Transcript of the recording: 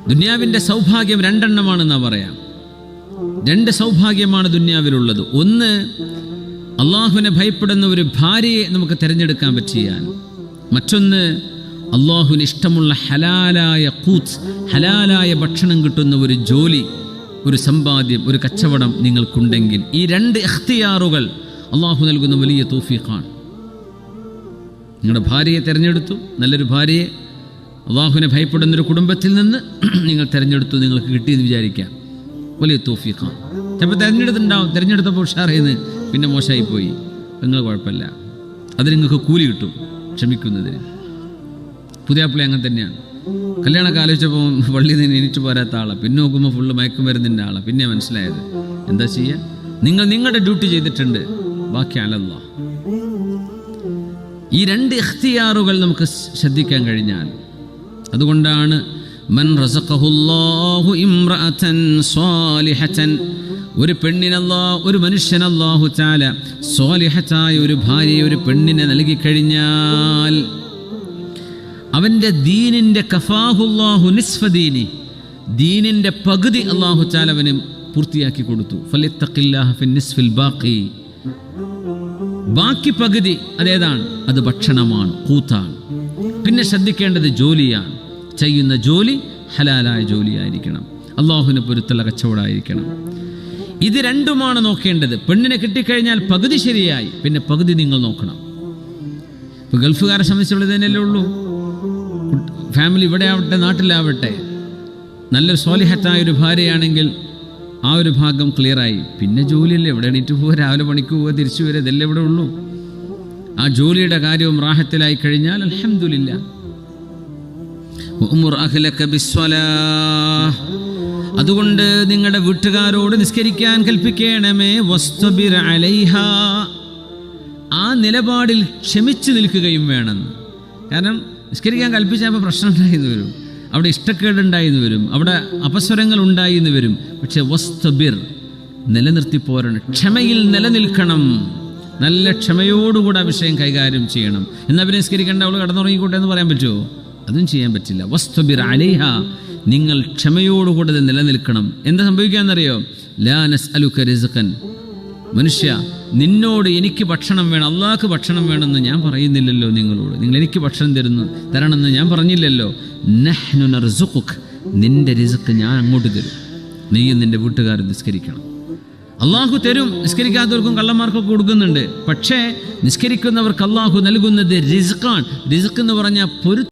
ദുനിയാവിൻ്റെ സൗഭാഗ്യം രണ്ടെണ്ണമാണെന്നാണ് പറയാം. രണ്ട് സൗഭാഗ്യമാണ് ദുനിയാവിലുള്ളത്. ഒന്ന്, അള്ളാഹുവിനെ ഭയപ്പെടുന്ന ഒരു ഭാര്യയെ നമുക്ക് തിരഞ്ഞെടുക്കാൻ പറ്റിയാൽ. മറ്റൊന്ന്, അള്ളാഹുവിന് ഇഷ്ടമുള്ള ഹലാലായ ഖൂത്ത്, ഹലാലായ ഭക്ഷണം കിട്ടുന്ന ഒരു ജോലി, ഒരു സമ്പാദ്യം, ഒരു കച്ചവടം നിങ്ങൾക്കുണ്ടെങ്കിൽ ഈ രണ്ട് ഇഖ്തിയാറുകൾ അള്ളാഹു നൽകുന്ന വലിയ തൗഫീഖാണ്. നിങ്ങളുടെ ഭാര്യയെ തിരഞ്ഞെടുത്തു, നല്ലൊരു ഭാര്യയെ അള്ളാഹുവിനെ ഭയപ്പെടുന്നൊരു കുടുംബത്തിൽ നിന്ന് നിങ്ങൾ തിരഞ്ഞെടുത്തു, നിങ്ങൾക്ക് കിട്ടിയെന്ന് വിചാരിക്കാം, വലിയ തൗഫീഖാണ്. ചിലപ്പോൾ തിരഞ്ഞെടുത്തപ്പോൾ ഉഷാറേന്ന് പിന്നെ മോശമായിപ്പോയി, നിങ്ങൾ കുഴപ്പമില്ല, അതിന് നിങ്ങൾക്ക് കൂലി കിട്ടും ക്ഷമിക്കുന്നതിന്. പുതിയാപ്പിളി അങ്ങനെ തന്നെയാണ്. കല്യാണമൊക്കെ ആലോചിച്ചപ്പോൾ പള്ളിയിൽ നിന്ന് എണീറ്റ് പോരാത്ത ആളാണ്, പിന്നെ നോക്കുമ്പോൾ ഫുള്ള് മയക്കുമരുന്നിൻ്റെ ആളാണ്. പിന്നെ മനസ്സിലായത് എന്താ ചെയ്യുക, നിങ്ങൾ നിങ്ങളുടെ ഡ്യൂട്ടി ചെയ്തിട്ടുണ്ട്, ബാക്കി അലല്ലാഹ്. ഈ രണ്ട് ഇഖ്തിയാറുകൾ നമുക്ക് ശ്രദ്ധിക്കാൻ കഴിഞ്ഞാൽ, അതുകൊണ്ടാണ് മൻ റസഖഹുല്ലാഹു ഇംറഅതൻ സ്വാലിഹതൻ, ഒരു പെണ്ണിനല്ലാഹു, ഒരു മനുഷ്യനല്ലാഹു തആല സ്വാലിഹത്തായ ഒരു ഭാര്യയെ, ഒരു പെണ്ണിനെ നൽകി കഴിഞ്ഞാൽ അവൻ്റെ ദീനിൻ്റെ കഫാഹുല്ലാഹു നിസ്ഫ ദീനി, ദീനിൻ്റെ പകുതി അല്ലാഹു തആല അവന് പൂർത്തിയാക്കി കൊടുത്തു. ഫലിത്തഖില്ലാഹ ഫി നിസ്ഫിൽ ബാഖി, ബാക്കി പകുതി അതേതാണ്? അത് ഭക്ഷണമാണ്, ഖൂത്താണ്. പിന്നെ ശ്രദ്ധിക്കേണ്ടത് ജോലിയാണ്. ചെയ്യുന്ന ജോലി ഹലാലായ ജോലിയായിരിക്കണം, അള്ളാഹുവിന് പൊരുത്തുള്ള കച്ചവടമായിരിക്കണം. ഇത് രണ്ടുമാണ് നോക്കേണ്ടത്. പെണ്ണിനെ കിട്ടിക്കഴിഞ്ഞാൽ പകുതി ശരിയായി, പിന്നെ പകുതി നിങ്ങൾ നോക്കണം. ഇപ്പോൾ ഗൾഫുകാരെ സംബന്ധിച്ചുള്ളത് തന്നെയല്ലേ ഉള്ളൂ. ഫാമിലി ഇവിടെ ആവട്ടെ നാട്ടിലാവട്ടെ, നല്ലൊരു സ്വാലിഹത്തായൊരു ഭാര്യയാണെങ്കിൽ ആ ഒരു ഭാഗം ക്ലിയറായി. പിന്നെ ജോലിയല്ലേ, എവിടെ എണീറ്റ് പോവുക, രാവിലെ പണിക്ക് പോവുക, തിരിച്ചു വരിക, ഇതെല്ലാം ഇവിടെ ഉള്ളൂ. ആ ജോലിയുടെ കാര്യവും റാഹത്തിലായി കഴിഞ്ഞാൽ അൽഹംദുലില്ലാ. അതുകൊണ്ട് നിങ്ങളുടെ വീട്ടുകാരോട് നിസ്കരിക്കാൻ കൽപ്പിക്കണമേ. വസ്തബിർ അലൈഹാ, ആ നിലപാടിൽ ക്ഷമിച്ചു നിൽക്കുകയും വേണമെന്ന്. കാരണം നിസ്കരിക്കാൻ കൽപ്പിച്ചപ്പോൾ പ്രശ്നം ഉണ്ടായിന്ന് വരും, അവിടെ ഇഷ്ടക്കേടുണ്ടായിന്ന് വരും, അവിടെ അപസ്വരങ്ങൾ ഉണ്ടായിന്ന് വരും. പക്ഷെ വസ്തബിർ, നിലനിർത്തി പോരണം, ക്ഷമയിൽ നിലനിൽക്കണം. നല്ല ക്ഷമയോടുകൂടെ ആ വിഷയം കൈകാര്യം ചെയ്യണം. എന്നാൽ പിന്നെ നിസ്കരിക്കേണ്ട, അവൾ കടന്നുറങ്ങിക്കോട്ടെ എന്ന് പറയാൻ പറ്റുമോ? അതും ചെയ്യാൻ പറ്റില്ല. വസ്തബിർ അലൈഹ, നിങ്ങൾ ക്ഷമയോടുകൂടെ നിലനിൽക്കണം. എന്താ സംഭവിക്കാന്നറിയോ? ലാ നസ്അലുക റിസ്ഖൻ, മനുഷ്യ നിന്നോട് എനിക്ക് ഭക്ഷണം വേണം, അള്ളാഹ്ക്ക് ഭക്ഷണം വേണമെന്ന് ഞാൻ പറയുന്നില്ലല്ലോ നിങ്ങളോട്. നിങ്ങൾ എനിക്ക് ഭക്ഷണം തരണമെന്ന് ഞാൻ പറഞ്ഞില്ലല്ലോ. നഹ്നു നർസുഖുക, നിന്റെ റിസ്ഖ് ഞാൻ അങ്ങോട്ട് തരും. നീയും നിന്റെ വീട്ടുകാരും നിസ്കരിക്കണം. അള്ളാഹു തരും, നിസ്കരിക്കാത്തവർക്കും കള്ളന്മാർക്കൊക്കെ കൊടുക്കുന്നുണ്ട്. പക്ഷേ നിസ്കരിക്കുന്നവർക്ക് അള്ളാഹു നൽകുന്നത് റിസ്ഖാണ്. റിസ്ഖ് എന്ന് പറഞ്ഞാൽ